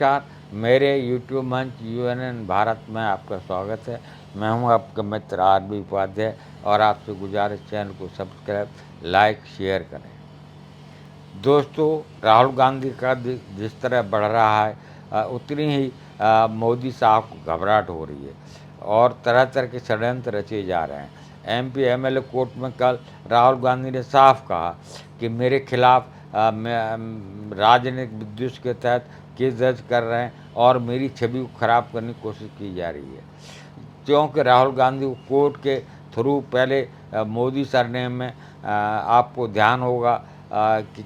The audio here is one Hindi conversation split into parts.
नमस्कार, मेरे यूट्यूब मंच यूएनएन भारत में आपका स्वागत है। मैं हूं आपका मित्र आरबी उपाध्याय और आपसे गुजारिश चैनल को सब्सक्राइब, लाइक, शेयर करें। दोस्तों, राहुल गांधी का जिस तरह बढ़ रहा है उतनी ही मोदी साहब को घबराहट हो रही है और तरह तरह के षड्यंत्र रचे जा रहे हैं। एमपी एमएलए कोर्ट में कल राहुल गांधी ने साफ कहा कि मेरे खिलाफ राजनीतिक विद्वेष के तहत केस दर्ज कर रहे हैं और मेरी छवि को खराब करने की कोशिश की जा रही है। क्योंकि राहुल गांधी को कोर्ट के थ्रू पहले मोदी सरनेम में आपको ध्यान होगा कि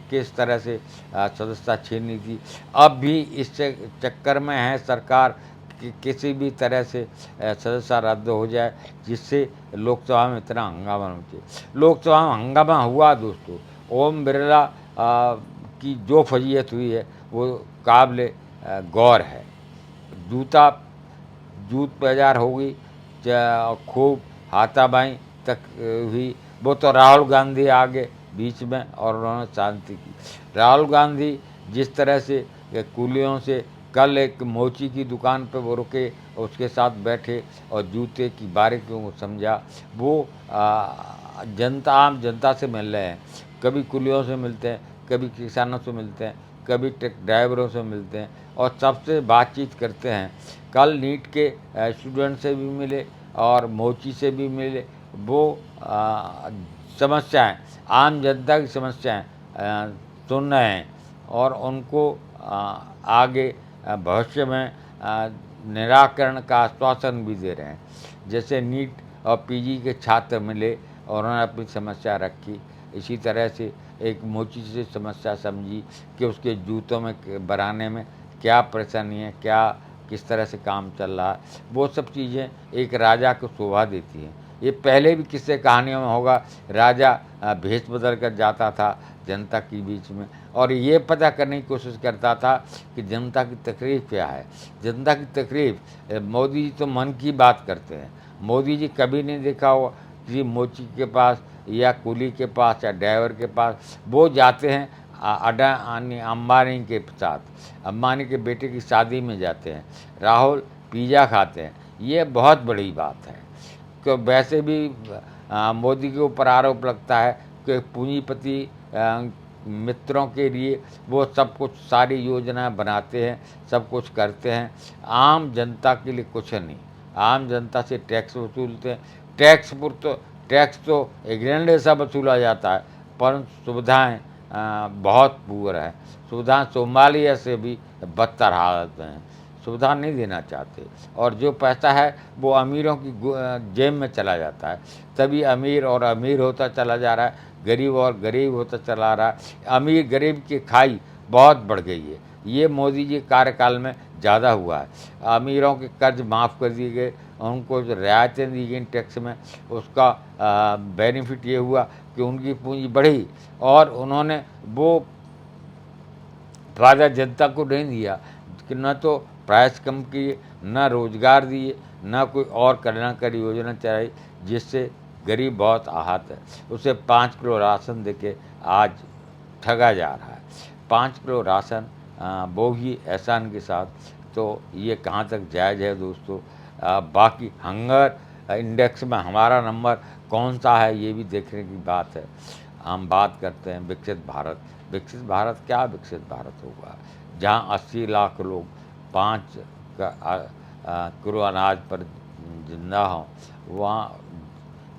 किस तरह से सदस्यता छीनी थी। अब भी इस चक्कर में है सरकार कि किसी भी तरह से सदस्यता रद्द हो जाए, जिससे लोकसभा में इतना हंगामा मचे। लोकसभा में हंगामा हुआ दोस्तों। ओम बिरला की जो फजीयत हुई है वो काबिल गौर है। जूता जूत बाजार हो गई, खूब हाथापाई तक हुई। वो तो राहुल गांधी आगे बीच में और उन्होंने शांति की। राहुल गांधी जिस तरह से कुलियों से कल एक मोची की दुकान पर वो रुके, उसके साथ बैठे और जूते की बारीकियों को समझा। वो जनता आम जनता से मिल रहे हैं, कभी कुलियों से मिलते हैं, कभी किसानों से मिलते हैं, कभी ट्रक ड्राइवरों से मिलते हैं और सबसे बातचीत करते हैं। कल नीट के स्टूडेंट से भी मिले और मोची से भी मिले। वो समस्याएं, आम जनता की समस्याएं सुन रहे हैं और उनको आगे भविष्य में निराकरण का आश्वासन भी दे रहे हैं। जैसे नीट और पीजी के छात्र मिले और उन्होंने अपनी समस्या रखी, इसी तरह से एक मोची से समस्या समझी कि उसके जूतों में बनाने में क्या परेशानी है, क्या किस तरह से काम चल रहा है। वो सब चीज़ें एक राजा को शोभा देती हैं। ये पहले भी किस्से कहानियों में होगा, राजा भेष बदल कर जाता था जनता के बीच में और ये पता करने की कोशिश करता था कि जनता की तकलीफ क्या है। जनता की तकलीफ, मोदी जी तो मन की बात करते हैं। मोदी जी कभी नहीं देखा हो किसी मोची के पास या कुली के पास या ड्राइवर के पास। वो जाते हैं अडानी अंबानी के साथ, अंबानी के बेटे की शादी में जाते हैं। राहुल पिज़्ज़ा खाते हैं। ये बहुत बड़ी बात है कि वैसे भी मोदी के ऊपर आरोप लगता है कि पूंजीपति मित्रों के लिए वो सब कुछ सारी योजनाएं बनाते हैं, सब कुछ करते हैं, आम जनता के लिए कुछ नहीं। आम जनता से टैक्स वसूलते हैं। टैक्स तो इंग्लैंड जैसा वसूला जाता है, पर सुविधाएं बहुत पुअर है। सुविधाएं सोमालिया से भी बदतर हालत में हैं। सुविधा नहीं देना चाहते और जो पैसा है वो अमीरों की जेब में चला जाता है। तभी अमीर और अमीर होता चला जा रहा है, गरीब और गरीब होता चला रहा है। अमीर गरीब की खाई बहुत बढ़ गई है। ये मोदी जी कार्यकाल में ज़्यादा हुआ है। अमीरों के कर्ज माफ़ कर दिए गए, उनको जो रियायतें दी गई टैक्स में, उसका बेनिफिट ये हुआ कि उनकी पूंजी बढ़ी और उन्होंने वो फ़ायदा जनता को नहीं दिया कि न तो प्राइस कम किए, न रोज़गार दिए, न कोई और कल्याणकारी योजना चलाई, जिससे गरीब बहुत आहत है। उसे 5 किलो राशन देके आज ठगा जा रहा है। 5 किलो राशन, वो भी एहसान के साथ। तो ये कहाँ तक जायज़ है दोस्तों। बाकी हंगर इंडेक्स में हमारा नंबर कौन सा है ये भी देखने की बात है। हम बात करते हैं विकसित भारत। विकसित भारत क्या विकसित भारत होगा जहाँ 80 लाख लोग 5 किलो अनाज पर जिंदा हों। वहाँ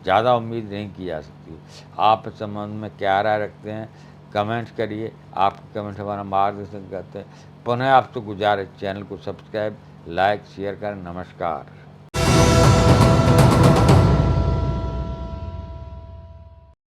ज़्यादा उम्मीद नहीं की जा सकती। आप इस संबंध में क्या राय रखते हैं, कमेंट करिए। आपके कमेंट हमारा मार्गदर्शन करते हैं। पुनः आपसे गुजारिश, चैनल को सब्सक्राइब, लाइक, शेयर करें। नमस्कार।